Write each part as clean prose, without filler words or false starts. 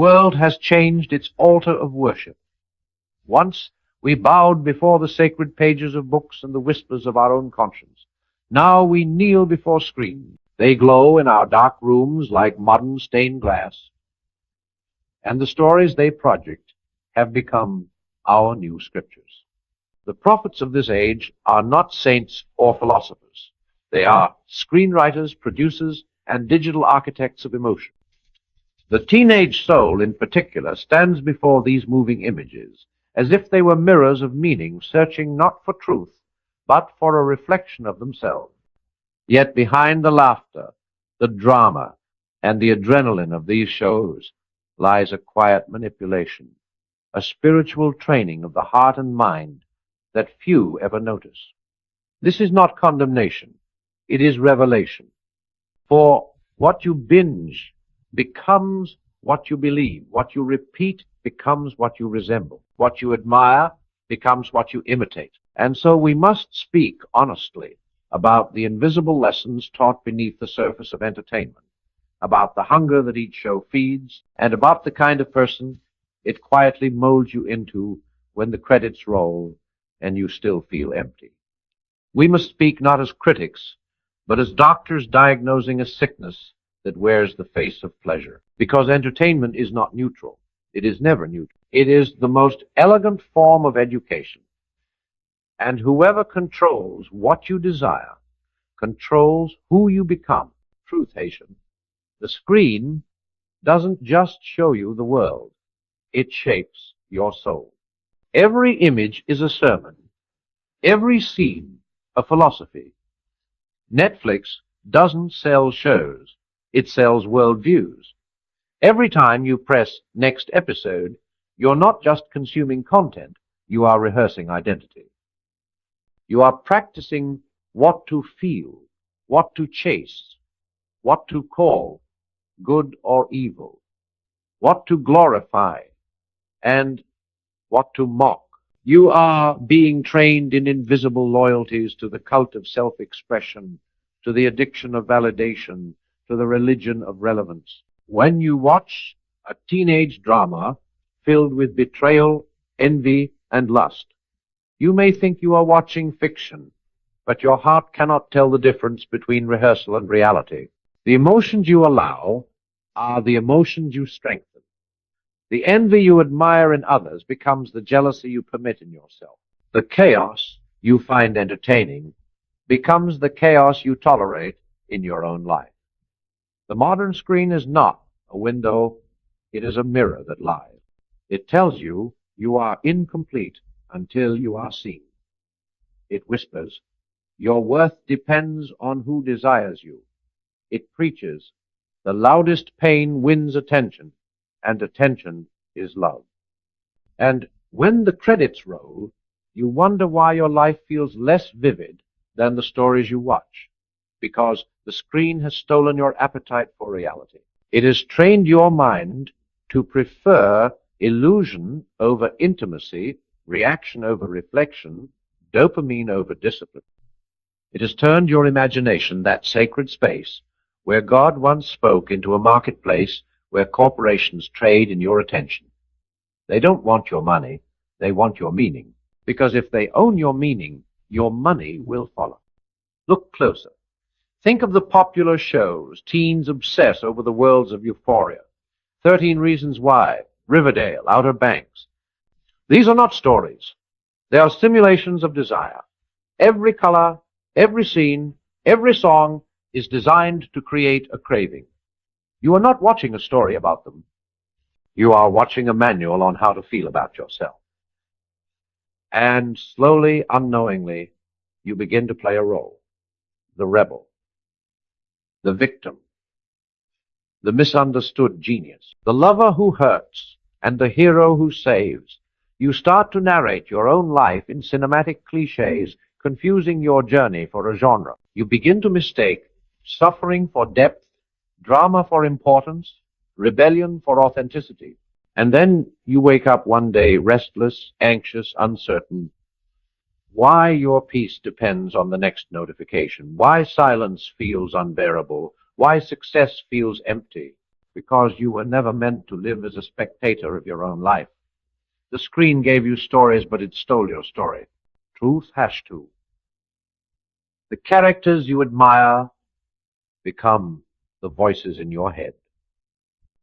world has changed its altar of worship. Once we bowed before the sacred pages of books and the whispers of our own conscience. Now we kneel before screens. They glow in our dark rooms like modern stained glass, and the stories they project have become our new scriptures. The prophets of this age are not saints or philosophers. They are screenwriters, producers, and digital architects of emotion. The teenage soul, in particular, stands before these moving images as if they were mirrors of meaning, searching not for truth, but for a reflection of themselves. Yet behind the laughter, the drama, and the adrenaline of these shows lies a quiet manipulation, a spiritual training of the heart and mind that few ever notice. This is not condemnation, it is revelation. For what you binge becomes what you believe, what you repeat becomes what you resemble, what you admire becomes what you imitate. And so we must speak honestly about the invisible lessons taught beneath the surface of entertainment, about the hunger that each show feeds, and about the kind of person it quietly molds you into when the credits roll and you still feel empty. We must speak not as critics, but as doctors diagnosing a sickness that wears the face of pleasure. Because entertainment is not neutral. It is never neutral. It is the most elegant form of education. And whoever controls what you desire controls who you become. Truth, Haitian. The screen doesn't just show you the world. It shapes your soul. Every image is a sermon. Every scene a philosophy. Netflix doesn't sell shows. It sells worldviews. Every time you press next episode, you're not just consuming content, you are rehearsing identity. You are practicing what to feel, what to chase, what to call good or evil, what to glorify, and what to mock. You are being trained in invisible loyalties to the cult of self-expression, to the addiction of validation, to the religion of relevance. When you watch a teenage drama filled with betrayal, envy, and lust, you may think you are watching fiction, but your heart cannot tell the difference between rehearsal and reality. The emotions you allow are the emotions you strengthen. The envy you admire in others becomes the jealousy you permit in yourself. The chaos you find entertaining becomes the chaos you tolerate in your own life. The modern screen is not a window, it is a mirror that lies. It tells you you are incomplete until you are seen. It whispers, your worth depends on who desires you. It preaches, the loudest pain wins attention, and attention is love. And when the credits roll, you wonder why your life feels less vivid than the stories you watch, because the screen has stolen your appetite for reality. It has trained your mind to prefer illusion over intimacy, reaction over reflection, dopamine over discipline. It has turned your imagination, that sacred space where God once spoke, into a marketplace where corporations trade in your attention. They don't want your money, they want your meaning, because if they own your meaning, your money will follow. Look closer. Think of the popular shows teens obsess over, the worlds of Euphoria, 13 Reasons Why, Riverdale, Outer Banks. These are not stories. They are simulations of desire. Every color, every scene, every song is designed to create a craving. You are not watching a story about them. You are watching a manual on how to feel about yourself. And slowly, unknowingly, you begin to play a role. The rebel, the victim, the misunderstood genius, the lover who hurts, and the hero who saves. You start to narrate your own life in cinematic cliches, confusing your journey for a genre. You begin to mistake suffering for depth, drama for importance, rebellion for authenticity. And then you wake up one day restless, anxious, uncertain. Why your peace depends on the next notification, why silence feels unbearable, why success feels empty, because you were never meant to live as a spectator of your own life. The screen gave you stories, but it stole your story. Truth has to. The characters you admire become the voices in your head.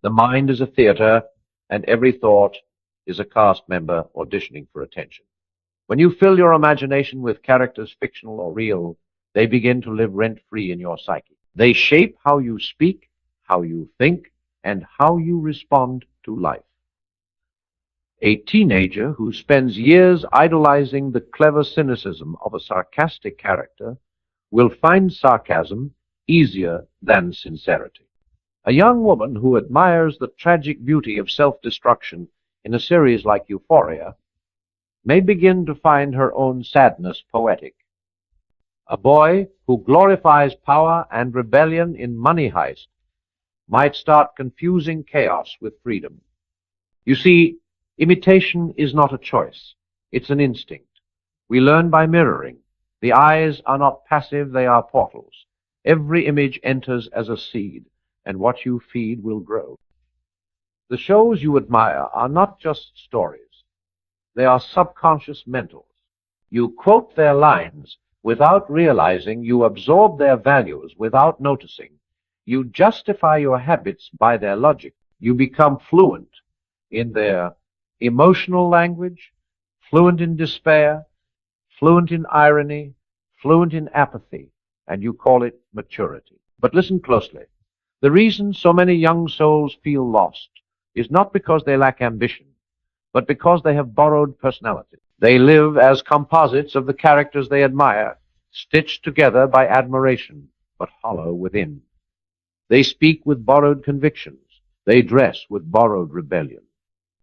The mind is a theater, and every thought is a cast member auditioning for attention. When you fill your imagination with characters, fictional or real, they begin to live rent-free in your psyche. They shape how you speak, how you think, and how you respond to life. A teenager who spends years idolizing the clever cynicism of a sarcastic character will find sarcasm easier than sincerity. A young woman who admires the tragic beauty of self-destruction in a series like Euphoria may begin to find her own sadness poetic. A boy who glorifies power and rebellion in Money Heist might start confusing chaos with freedom. You see, imitation is not a choice. It's an instinct. We learn by mirroring. The eyes are not passive, they are portals. Every image enters as a seed, and what you feed will grow. The shows you admire are not just stories. They are subconscious mentals. You quote their lines without realizing, you absorb their values without noticing. You justify your habits by their logic. You become fluent in their emotional language, fluent in despair, fluent in irony, fluent in apathy, and you call it maturity. But listen closely. The reason so many young souls feel lost is not because they lack ambition, but because they have borrowed personality. They live as composites of the characters they admire, stitched together by admiration, but hollow within. They speak with borrowed convictions. They dress with borrowed rebellion.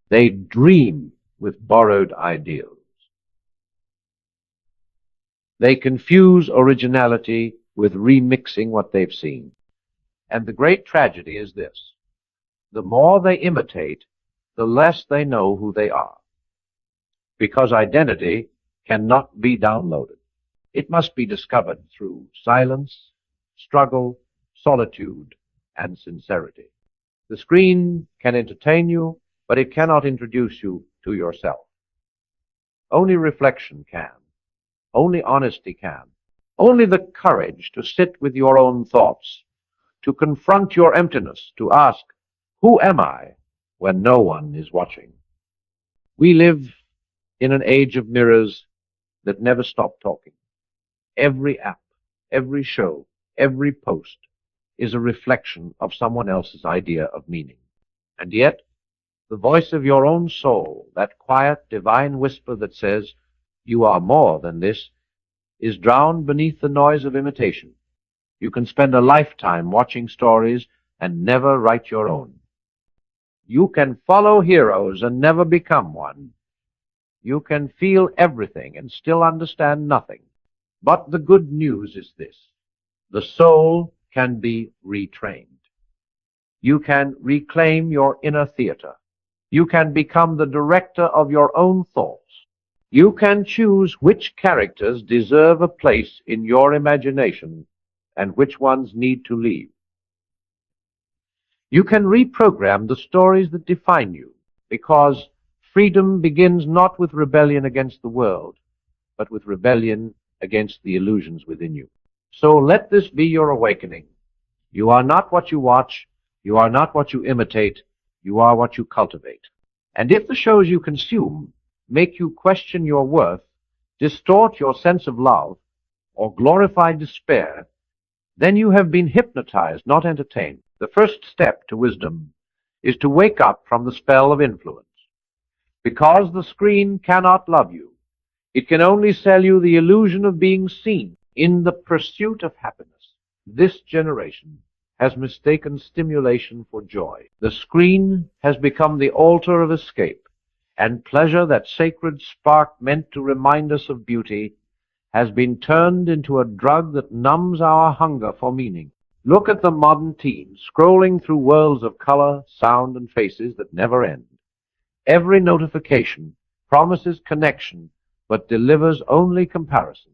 They dream with borrowed ideals. They confuse originality with remixing what they've seen. And the great tragedy is this: the more they imitate, the less they know who they are. Because identity cannot be downloaded. It must be discovered through silence, struggle, solitude, and sincerity. The screen can entertain you, but it cannot introduce you to yourself. Only reflection can. Only honesty can. Only the courage to sit with your own thoughts, to confront your emptiness, to ask, who am I, when no one is watching? We live in an age of mirrors that never stop talking. Every app, every show, every post is a reflection of someone else's idea of meaning. And yet, the voice of your own soul, that quiet, divine whisper that says, you are more than this, is drowned beneath the noise of imitation. You can spend a lifetime watching stories and never write your own. You can follow heroes and never become one. You can feel everything and still understand nothing. But the good news is this: the soul can be retrained. You can reclaim your inner theater. You can become the director of your own thoughts. You can choose which characters deserve a place in your imagination and which ones need to leave. You can reprogram the stories that define you, because freedom begins not with rebellion against the world, but with rebellion against the illusions within you. So let this be your awakening. You are not what you watch. You are not what you imitate. You are what you cultivate. And if the shows you consume make you question your worth, distort your sense of love, or glorify despair, then you have been hypnotized, not entertained. The first step to wisdom is to wake up from the spell of influence. Because the screen cannot love you, it can only sell you the illusion of being seen. In the pursuit of happiness, this generation has mistaken stimulation for joy. The screen has become the altar of escape, and pleasure, that sacred spark meant to remind us of beauty, has been turned into a drug that numbs our hunger for meaning. Look at the modern teen scrolling through worlds of color, sound, and faces that never end. Every notification promises connection, but delivers only comparison.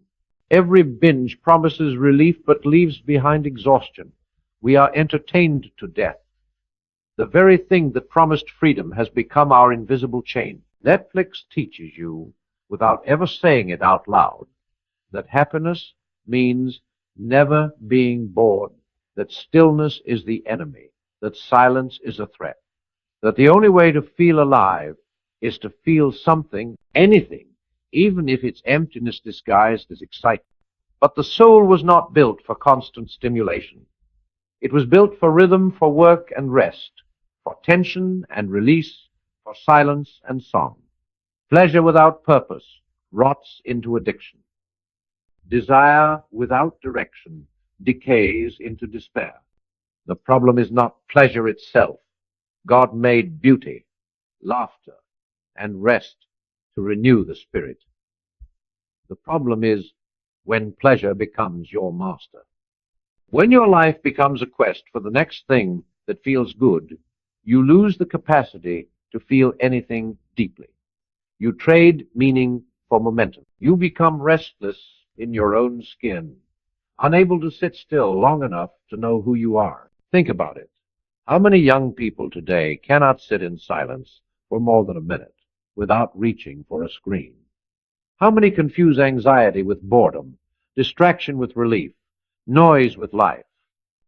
Every binge promises relief, but leaves behind exhaustion. We are entertained to death. The very thing that promised freedom has become our invisible chain. Netflix teaches you, without ever saying it out loud, that happiness means never being bored, that stillness is the enemy, that silence is a threat, that the only way to feel alive is to feel something, anything, even if it's emptiness disguised as excitement. But the soul was not built for constant stimulation. It was built for rhythm, for work and rest, for tension and release, for silence and song. Pleasure without purpose rots into addiction. Desire without direction decays into despair. The problem is not pleasure itself. God made beauty, laughter, and rest to renew the spirit. The problem is when pleasure becomes your master. When your life becomes a quest for the next thing that feels good, you lose the capacity to feel anything deeply. You trade meaning for momentum. You become restless in your own skin, unable to sit still long enough to know who you are. Think about it. How many young people today cannot sit in silence for more than a minute without reaching for a screen? How many confuse anxiety with boredom, distraction with relief, noise with life?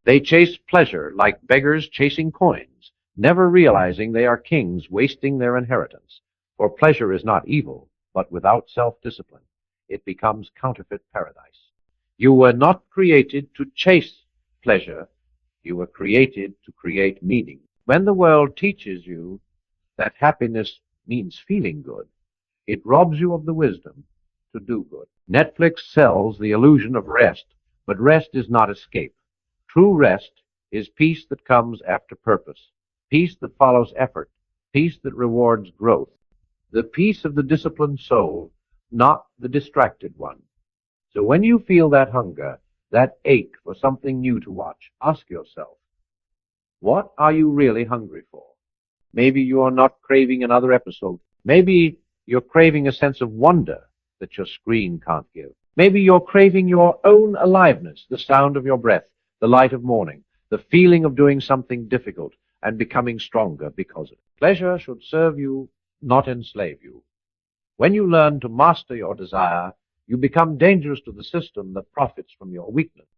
They chase pleasure like beggars chasing coins, never realizing they are kings wasting their inheritance. For pleasure is not evil, but without self-discipline, it becomes counterfeit paradise. You were not created to chase pleasure. You were created to create meaning. When the world teaches you that happiness means feeling good, it robs you of the wisdom to do good. Netflix sells the illusion of rest, but rest is not escape. True rest is peace that comes after purpose, peace that follows effort, peace that rewards growth, the peace of the disciplined soul, not the distracted one. So when you feel that hunger, that ache for something new to watch, ask yourself, what are you really hungry for? Maybe you are not craving another episode. Maybe you're craving a sense of wonder that your screen can't give. Maybe you're craving your own aliveness, the sound of your breath, the light of morning, the feeling of doing something difficult and becoming stronger because of it. Pleasure should serve you, not enslave you. When you learn to master your desire, you become dangerous to the system that profits from your weakness.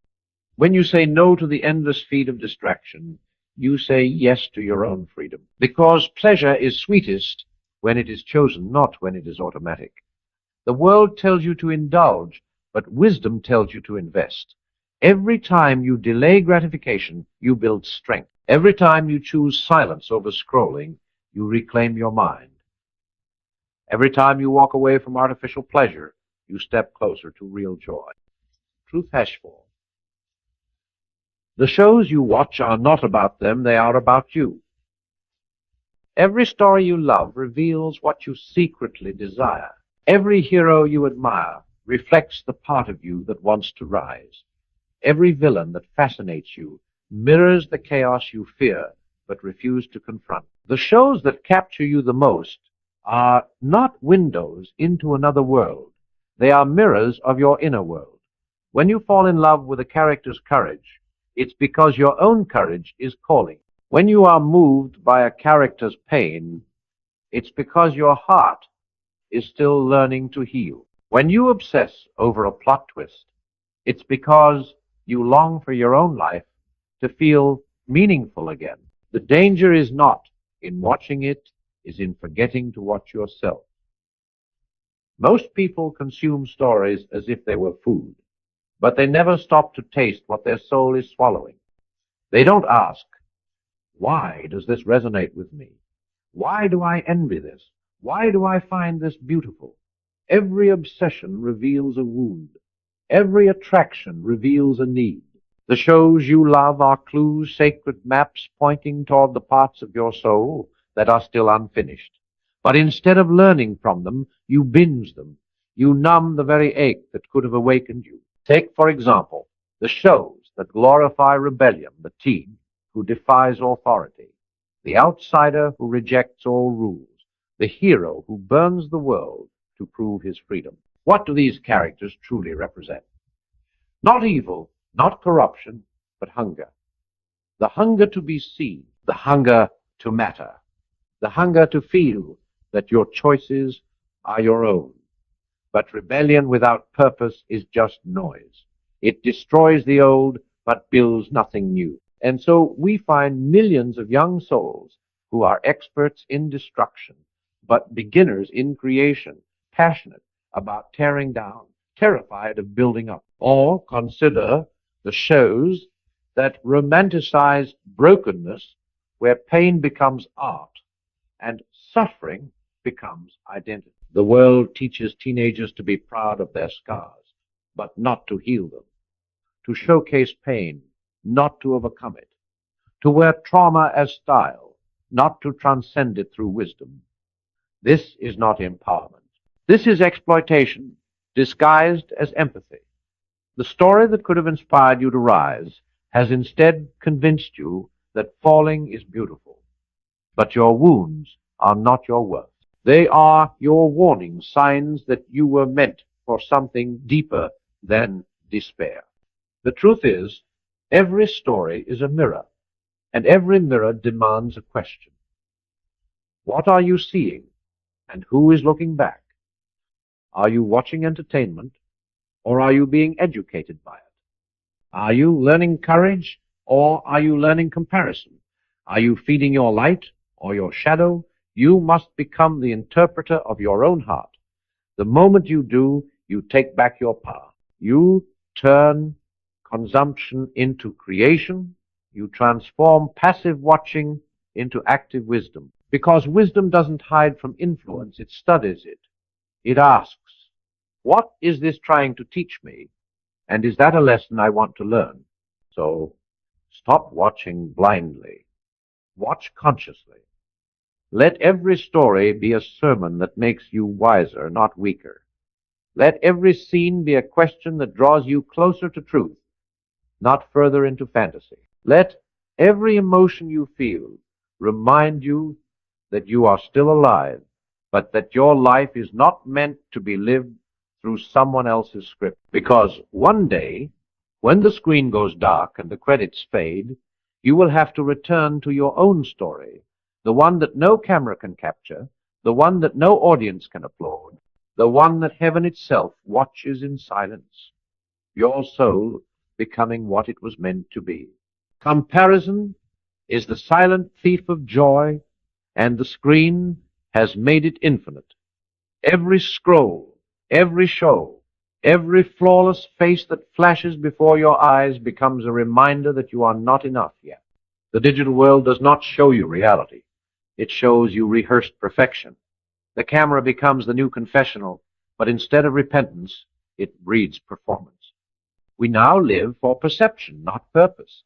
When you say no to the endless feed of distraction, you say yes to your own freedom. Because pleasure is sweetest when it is chosen, not when it is automatic. The world tells you to indulge, but wisdom tells you to invest. Every time you delay gratification, you build strength. Every time you choose silence over scrolling, you reclaim your mind. Every time you walk away from artificial pleasure, you step closer to real joy. Truth Hashful. The shows you watch are not about them, they are about you. Every story you love reveals what you secretly desire. Every hero you admire reflects the part of you that wants to rise. Every villain that fascinates you mirrors the chaos you fear but refuse to confront. The shows that capture you the most are not windows into another world. They are mirrors of your inner world. When you fall in love with a character's courage, it's because your own courage is calling. When you are moved by a character's pain, it's because your heart is still learning to heal. When you obsess over a plot twist, it's because you long for your own life to feel meaningful again. The danger is not in watching it, is in forgetting to watch yourself. Most people consume stories as if they were food, but they never stop to taste what their soul is swallowing. They don't ask, why does this resonate with me? Why do I envy this? Why do I find this beautiful? Every obsession reveals a wound. Every attraction reveals a need. The shows you love are clues, sacred maps pointing toward the parts of your soul that are still unfinished. But instead of learning from them, you binge them. You numb the very ache that could have awakened you. Take, for example, the shows that glorify rebellion, the teen who defies authority, the outsider who rejects all rules, the hero who burns the world to prove his freedom. What do these characters truly represent? Not evil, not corruption, but hunger. The hunger to be seen, the hunger to matter, the hunger to feel that your choices are your own. But rebellion without purpose is just noise. It destroys the old, but builds nothing new. And so we find millions of young souls who are experts in destruction, but beginners in creation, passionate about tearing down, terrified of building up. Or consider the shows that romanticize brokenness, where pain becomes art and suffering becomes identity. The world teaches teenagers to be proud of their scars, but not to heal them, to showcase pain, not to overcome it, to wear trauma as style, not to transcend it through wisdom. This is not empowerment. This is exploitation, disguised as empathy. The story that could have inspired you to rise has instead convinced you that falling is beautiful. But your wounds are not your worth. They are your warning signs that you were meant for something deeper than despair. The truth is, every story is a mirror, and every mirror demands a question. What are you seeing, and who is looking back? Are you watching entertainment, or are you being educated by it? Are you learning courage, or are you learning comparison? Are you feeding your light or your shadow? You must become the interpreter of your own heart. The moment you do, you take back your power. You turn consumption into creation. You transform passive watching into active wisdom. Because wisdom doesn't hide from influence, it studies it. It asks, what is this trying to teach me? And is that a lesson I want to learn? So stop watching blindly. Watch consciously. Let every story be a sermon that makes you wiser, not weaker. Let every scene be a question that draws you closer to truth, not further into fantasy. Let every emotion you feel remind you that you are still alive, but that your life is not meant to be lived through someone else's script. Because one day, when the screen goes dark and the credits fade, you will have to return to your own story, the one that no camera can capture, the one that no audience can applaud, the one that heaven itself watches in silence, your soul becoming what it was meant to be. Comparison is the silent thief of joy, and the screen has made it infinite. Every scroll, every show, every flawless face that flashes before your eyes becomes a reminder that you are not enough yet. The digital world does not show you reality. It shows you rehearsed perfection. The camera becomes the new confessional, but instead of repentance, it breeds performance. We now live for perception, not purpose.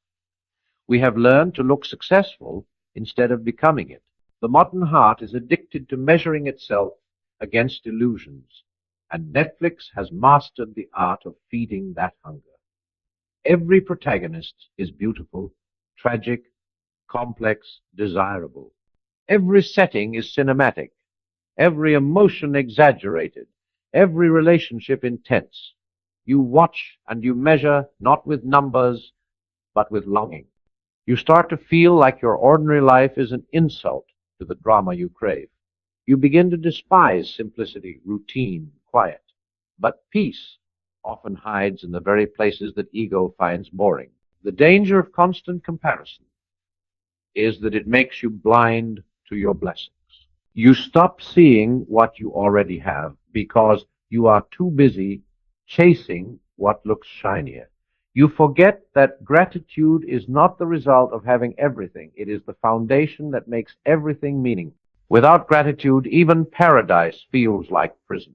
We have learned to look successful instead of becoming it. The modern heart is addicted to measuring itself against illusions, and Netflix has mastered the art of feeding that hunger. Every protagonist is beautiful, tragic, complex, desirable. Every setting is cinematic, every emotion exaggerated, every relationship intense. You watch and you measure not with numbers, but with longing. You start to feel like your ordinary life is an insult to the drama you crave. You begin to despise simplicity, routine, quiet. But peace often hides in the very places that ego finds boring. The danger of constant comparison is that it makes you blind to your blessings. You stop seeing what you already have because you are too busy chasing what looks shinier. You forget that gratitude is not the result of having everything. It is the foundation that makes everything meaningful. Without gratitude, even paradise feels like prison.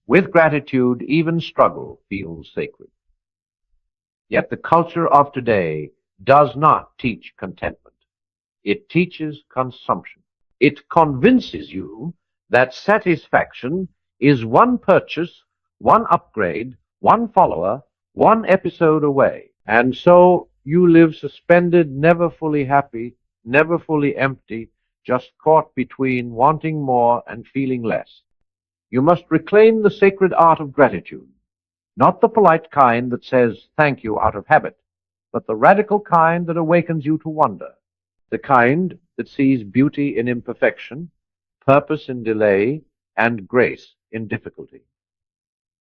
With gratitude, even struggle feels sacred. Yet the culture of today does not teach contentment. It teaches consumption. It convinces you that satisfaction is one purchase, one upgrade, one follower, one episode away. And so you live suspended, never fully happy, never fully empty, just caught between wanting more and feeling less. You must reclaim the sacred art of gratitude, not the polite kind that says thank you out of habit, but the radical kind that awakens you to wonder, the kind that sees beauty in imperfection, purpose in delay, and grace in difficulty.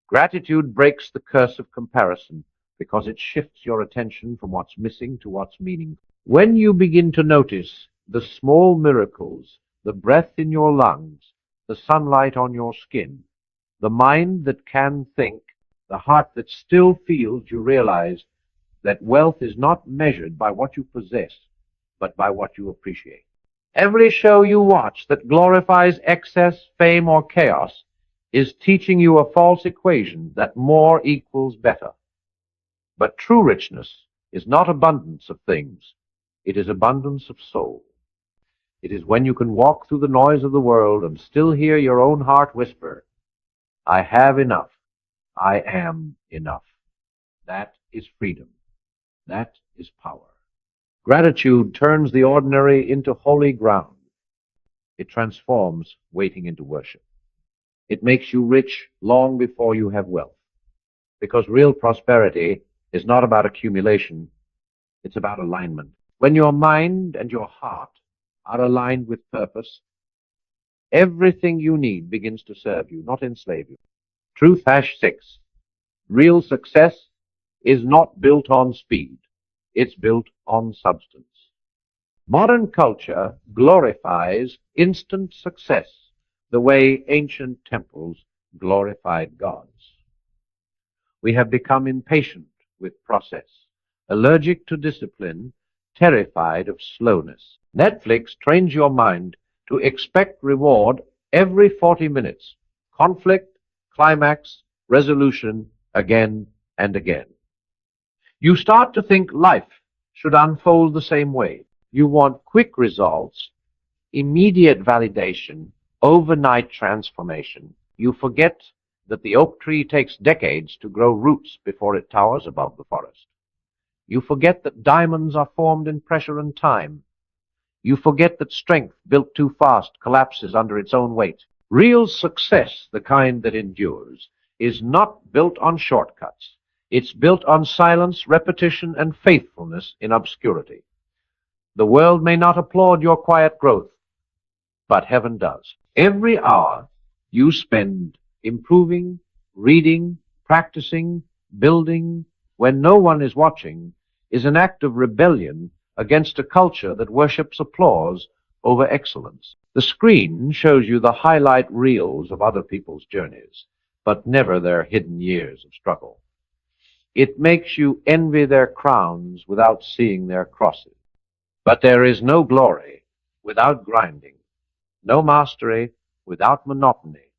Gratitude breaks the curse of comparison because it shifts your attention from what's missing to what's meaningful. When you begin to notice the small miracles, the breath in your lungs, the sunlight on your skin, the mind that can think, the heart that still feels, you realize that wealth is not measured by what you possess, but by what you appreciate. Every show you watch that glorifies excess, fame, or chaos is teaching you a false equation that more equals better. But true richness is not abundance of things. It is abundance of soul. It is when you can walk through the noise of the world and still hear your own heart whisper, I have enough. I am enough. That is freedom. That is power. Gratitude turns the ordinary into holy ground. It transforms waiting into worship. It makes you rich long before you have wealth. Because real prosperity is not about accumulation, it's about alignment. When your mind and your heart are aligned with purpose, everything you need begins to serve you, not enslave you. Truth #6. Real success is not built on speed. It's built on substance. Modern culture glorifies instant success the way ancient temples glorified gods. We have become impatient with process, allergic to discipline, terrified of slowness. Netflix trains your mind to expect reward every 40 minutes. Conflict, climax, resolution, again and again. You start to think life should unfold the same way. You want quick results, immediate validation, overnight transformation. You forget that the oak tree takes decades to grow roots before it towers above the forest. You forget that diamonds are formed in pressure and time. You forget that strength built too fast collapses under its own weight. Real success, the kind that endures, is not built on shortcuts. It's built on silence, repetition, and faithfulness in obscurity. The world may not applaud your quiet growth, but heaven does. Every hour you spend improving, reading, practicing, building, when no one is watching, is an act of rebellion against a culture that worships applause over excellence. The screen shows you the highlight reels of other people's journeys, but never their hidden years of struggle. It makes you envy their crowns without seeing their crosses. But there is no glory without grinding, no mastery without monotony,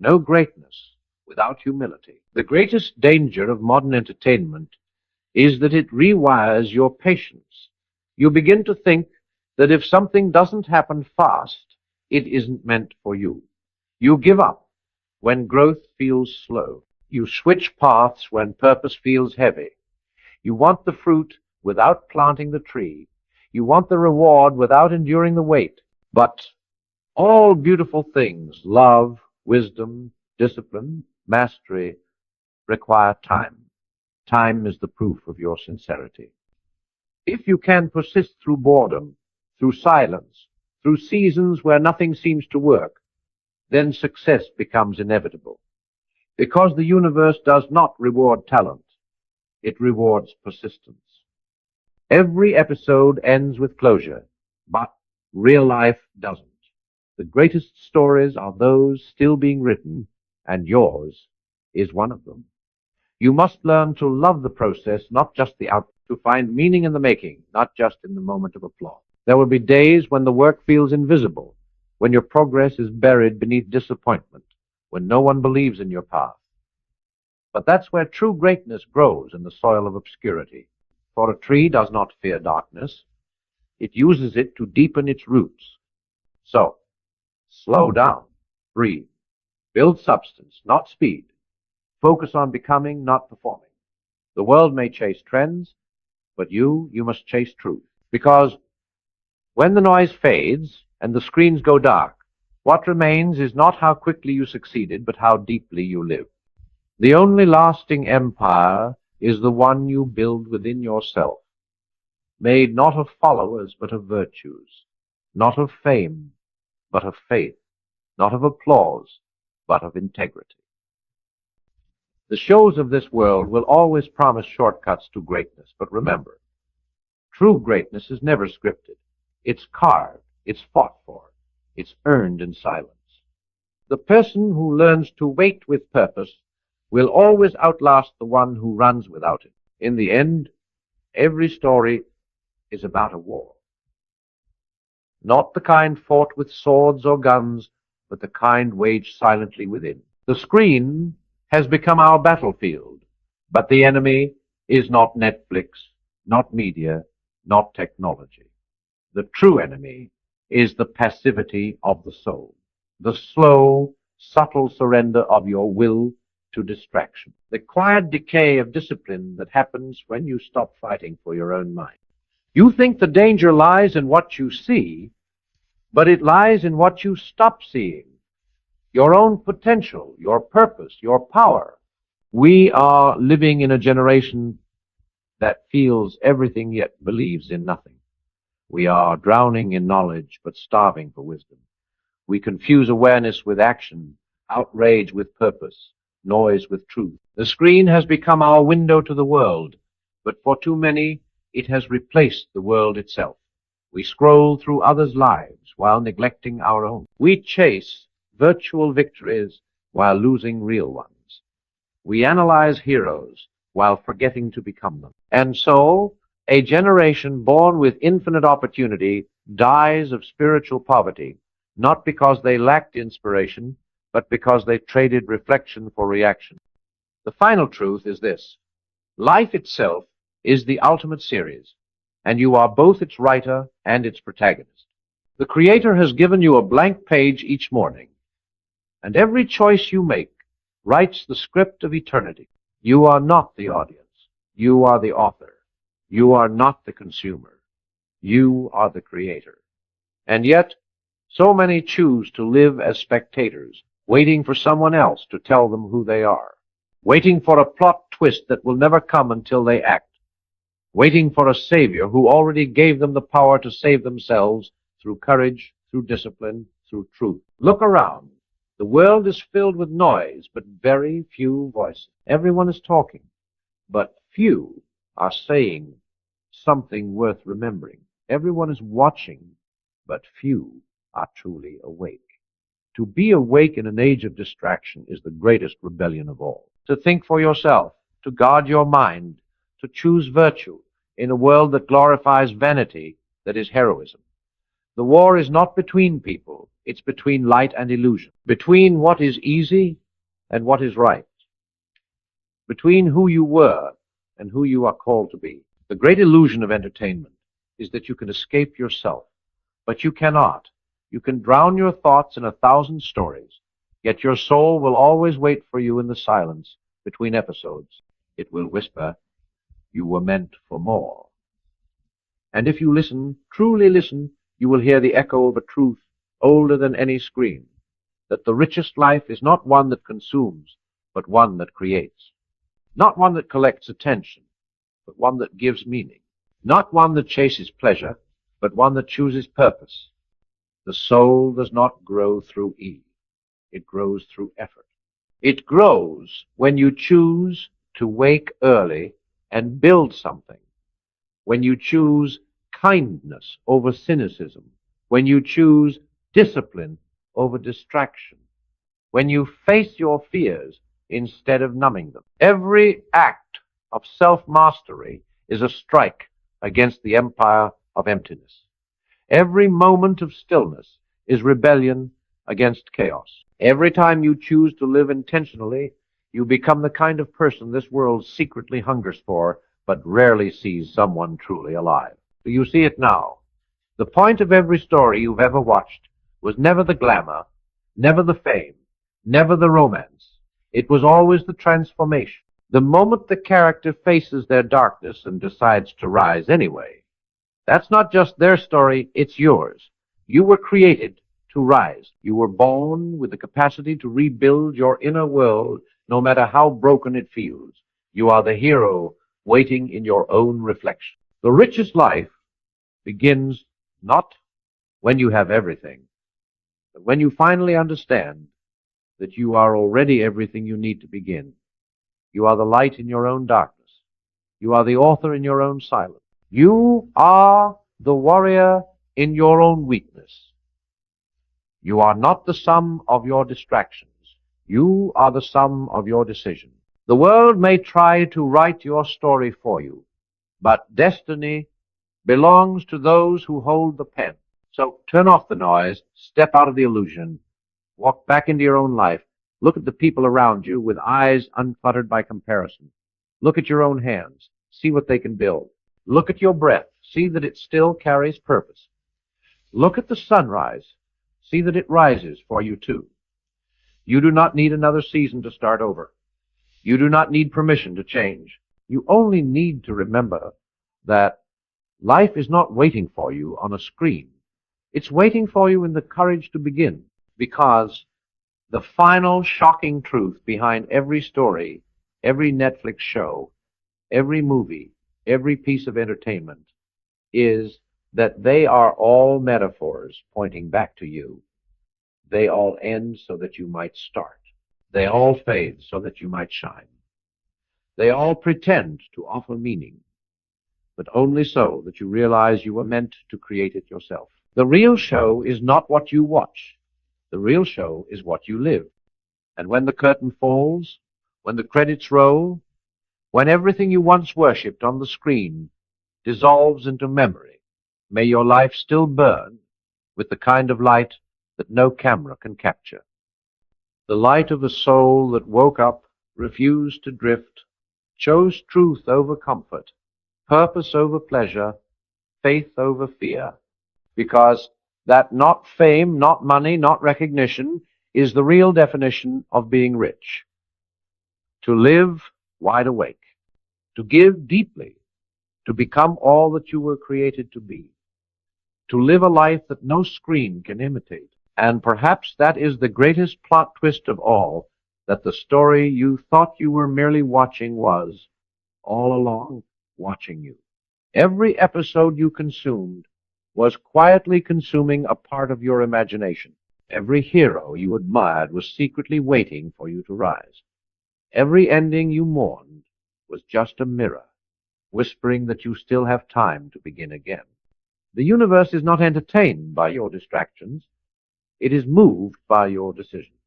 no greatness without humility. The greatest danger of modern entertainment is that it rewires your patience. You begin to think that if something doesn't happen fast, it isn't meant for you. You give up when growth feels slow. You switch paths when purpose feels heavy. You want the fruit without planting the tree. You want the reward without enduring the wait. But all beautiful things, love, wisdom, discipline, mastery, require time. Time is the proof of your sincerity. If you can persist through boredom, through silence, through seasons where nothing seems to work, then success becomes inevitable. Because the universe does not reward talent, it rewards persistence. Every episode ends with closure, but real life doesn't. The greatest stories are those still being written, and yours is one of them. You must learn to love the process, not just the outcome, to find meaning in the making, not just in the moment of applause. There will be days when the work feels invisible, when your progress is buried beneath disappointment, when no one believes in your path. But that's where true greatness grows, in the soil of obscurity. For a tree does not fear darkness. It uses it to deepen its roots. So, slow down, breathe, build substance, not speed. Focus on becoming, not performing. The world may chase trends, but you must chase truth. Because when the noise fades and the screens go dark, what remains is not how quickly you succeeded, but how deeply you live. The only lasting empire is the one you build within yourself, made not of followers, but of virtues. not of fame, but of faith, not of applause, but of integrity. The shows of this world will always promise shortcuts to greatness, but remember, true greatness is never scripted. It's carved, it's fought for, it's earned in silence. The person who learns to wait with purpose will always outlast the one who runs without it. In the end, every story is about a war. Not the kind fought with swords or guns, but the kind waged silently within. The screen has become our battlefield, but the enemy is not Netflix, not media, not technology. The true enemy is the passivity of the soul, the slow, subtle surrender of your will to distraction, the quiet decay of discipline that happens when you stop fighting for your own mind. You think the danger lies in what you see, but it lies in what you stop seeing, your own potential, your purpose, your power. We are living in a generation that feels everything yet believes in nothing. We are drowning in knowledge but starving for wisdom. We confuse awareness with action, outrage with purpose, noise with truth. The screen has become our window to the world, but for too many, it has replaced the world itself. We scroll through others' lives while neglecting our own. We chase virtual victories while losing real ones. We analyze heroes while forgetting to become them. And so, a generation born with infinite opportunity dies of spiritual poverty, not because they lacked inspiration, but because they traded reflection for reaction. The final truth is this: life itself is the ultimate series, and you are both its writer and its protagonist. The Creator has given you a blank page each morning, and every choice you make writes the script of eternity. You are not the audience. You are the author. You are not the consumer. You are the creator. And yet, so many choose to live as spectators, waiting for someone else to tell them who they are, waiting for a plot twist that will never come until they act, waiting for a savior who already gave them the power to save themselves through courage, through discipline, through truth. Look around. The world is filled with noise, but very few voices. Everyone is talking, but few are saying something worth remembering. Everyone is watching, but few are truly awake. To be awake in an age of distraction is the greatest rebellion of all. To think for yourself, to guard your mind, to choose virtue in a world that glorifies vanity, that is heroism. The war is not between people, it's between light and illusion, between what is easy and what is right, between who you were and who you are called to be. The great illusion of entertainment is that you can escape yourself, but you cannot. You can drown your thoughts in 1,000 stories, yet your soul will always wait for you in the silence between episodes. It will whisper, "You were meant for more." And if you listen, truly listen, you will hear the echo of a truth older than any screen, that the richest life is not one that consumes, but one that creates. Not one that collects attention, but one that gives meaning. Not one that chases pleasure, but one that chooses purpose. The soul does not grow through ease. It grows through effort. It grows when you choose to wake early and build something, when you choose kindness over cynicism, when you choose discipline over distraction, when you face your fears instead of numbing them. Every act of self-mastery is a strike against the empire of emptiness. Every moment of stillness is rebellion against chaos. Every time you choose to live intentionally, you become the kind of person this world secretly hungers for, but rarely sees someone truly alive. Do you see it now? The point of every story you've ever watched was never the glamour, never the fame, never the romance. It was always the transformation. The moment the character faces their darkness and decides to rise anyway, that's not just their story, it's yours. You were created to rise. You were born with the capacity to rebuild your inner world, no matter how broken it feels. You are the hero waiting in your own reflection. The richest life begins not when you have everything. But when you finally understand that you are already everything you need to begin, you are the light in your own darkness. You are the author in your own silence. You are the warrior in your own weakness. You are not the sum of your distractions. You are the sum of your decisions. The world may try to write your story for you, but destiny belongs to those who hold the pen. So turn off the noise, step out of the illusion, walk back into your own life, look at the people around you with eyes uncluttered by comparison. Look at your own hands, see what they can build. Look at your breath, see that it still carries purpose. Look at the sunrise, see that it rises for you too. You do not need another season to start over. You do not need permission to change. You only need to remember that life is not waiting for you on a screen. It's waiting for you in the courage to begin, because the final shocking truth behind every story, every Netflix show, every movie, every piece of entertainment is that they are all metaphors pointing back to you. They all end so that you might start. They all fade so that you might shine. They all pretend to offer meaning, but only so that you realize you were meant to create it yourself. The real show is not what you watch. The real show is what you live. And when the curtain falls, when the credits roll, when everything you once worshipped on the screen dissolves into memory, may your life still burn with the kind of light that no camera can capture. The light of a soul that woke up, refused to drift, chose truth over comfort, purpose over pleasure, faith over fear, because that not fame, not money, not recognition is the real definition of being rich. To live wide awake, to give deeply, to become all that you were created to be, to live a life that no screen can imitate. And perhaps that is the greatest plot twist of all, that the story you thought you were merely watching was, all along, watching you. Every episode you consumed was quietly consuming a part of your imagination. Every hero you admired was secretly waiting for you to rise. Every ending you mourned was just a mirror, whispering that you still have time to begin again. The universe is not entertained by your distractions. It is moved by your decisions.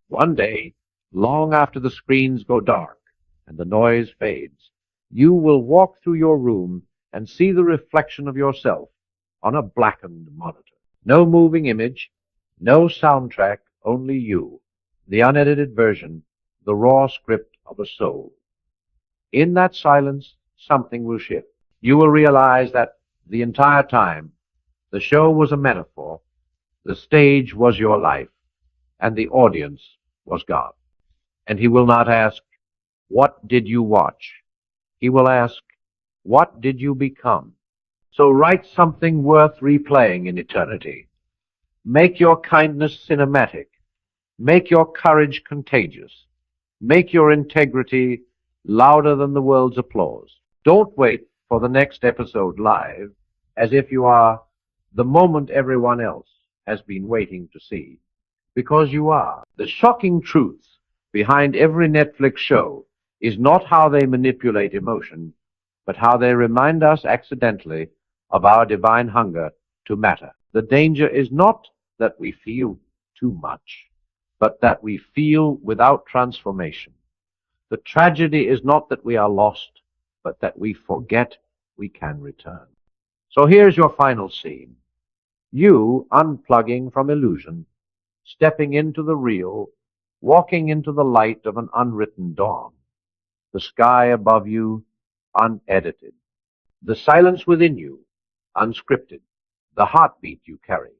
One day, long after the screens go dark and the noise fades, you will walk through your room and see the reflection of yourself on a blackened monitor. No moving image, no soundtrack, only you, the unedited version, the raw script of a soul. In that silence, something will shift. You will realize that the entire time, the show was a metaphor, the stage was your life, and the audience was God. And he will not ask, "What did you watch?" He will ask, "What did you become?" So write something worth replaying in eternity. Make your kindness cinematic. Make your courage contagious. Make your integrity louder than the world's applause. Don't wait for the next episode live as if you are the moment everyone else has been waiting to see, because you are. The shocking truth behind every Netflix show is not how they manipulate emotion, but how they remind us accidentally of our divine hunger to matter. The danger is not that we feel too much, but that we feel without transformation. The tragedy is not that we are lost, but that we forget we can return. So here's your final scene. You unplugging from illusion, stepping into the real, walking into the light of an unwritten dawn. The sky above you, unedited. The silence within you, unscripted. The heartbeat you carry,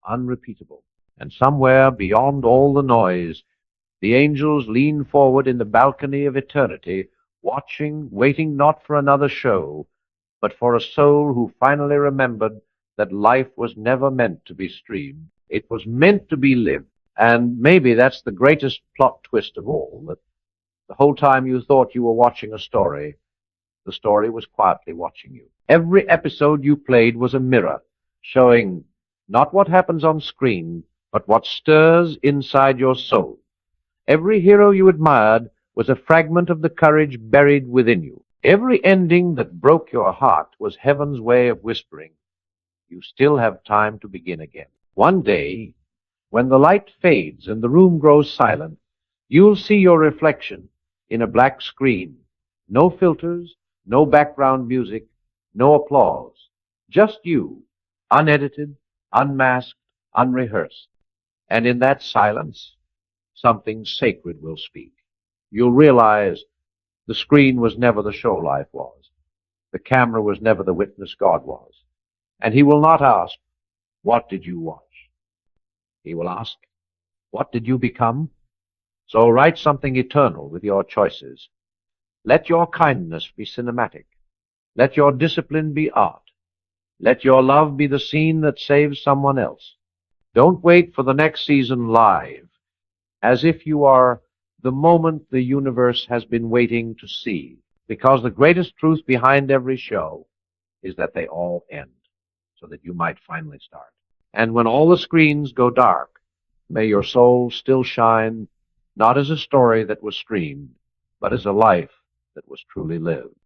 unrepeatable. And somewhere beyond all the noise, the angels lean forward in the balcony of eternity, watching, waiting not for another show, but for a soul who finally remembered that life was never meant to be streamed. It was meant to be lived. And maybe that's the greatest plot twist of all, that the whole time you thought you were watching a story, the story was quietly watching you. Every episode you played was a mirror, showing Not what happens on screen, but what stirs inside your soul. Every hero you admired was a fragment of the courage buried within you. Every ending that broke your heart was heaven's way of whispering, you still have time to begin again. One day, when the light fades and the room grows silent, you'll see your reflection in a black screen. No filters, no background music, no applause. Just you, unedited, unmasked, unrehearsed. And in that silence, something sacred will speak. You'll realize the screen was never the show life was. The camera was never the witness God was. And he will not ask, what did you watch? He will ask, what did you become? So write something eternal with your choices. Let your kindness be cinematic. Let your discipline be art. Let your love be the scene that saves someone else. Don't wait for the next season live, as if you are the moment the universe has been waiting to see, because the greatest truth behind every show is that they all end, so that you might finally start. And when all the screens go dark, may your soul still shine, not as a story that was streamed, but as a life that was truly lived.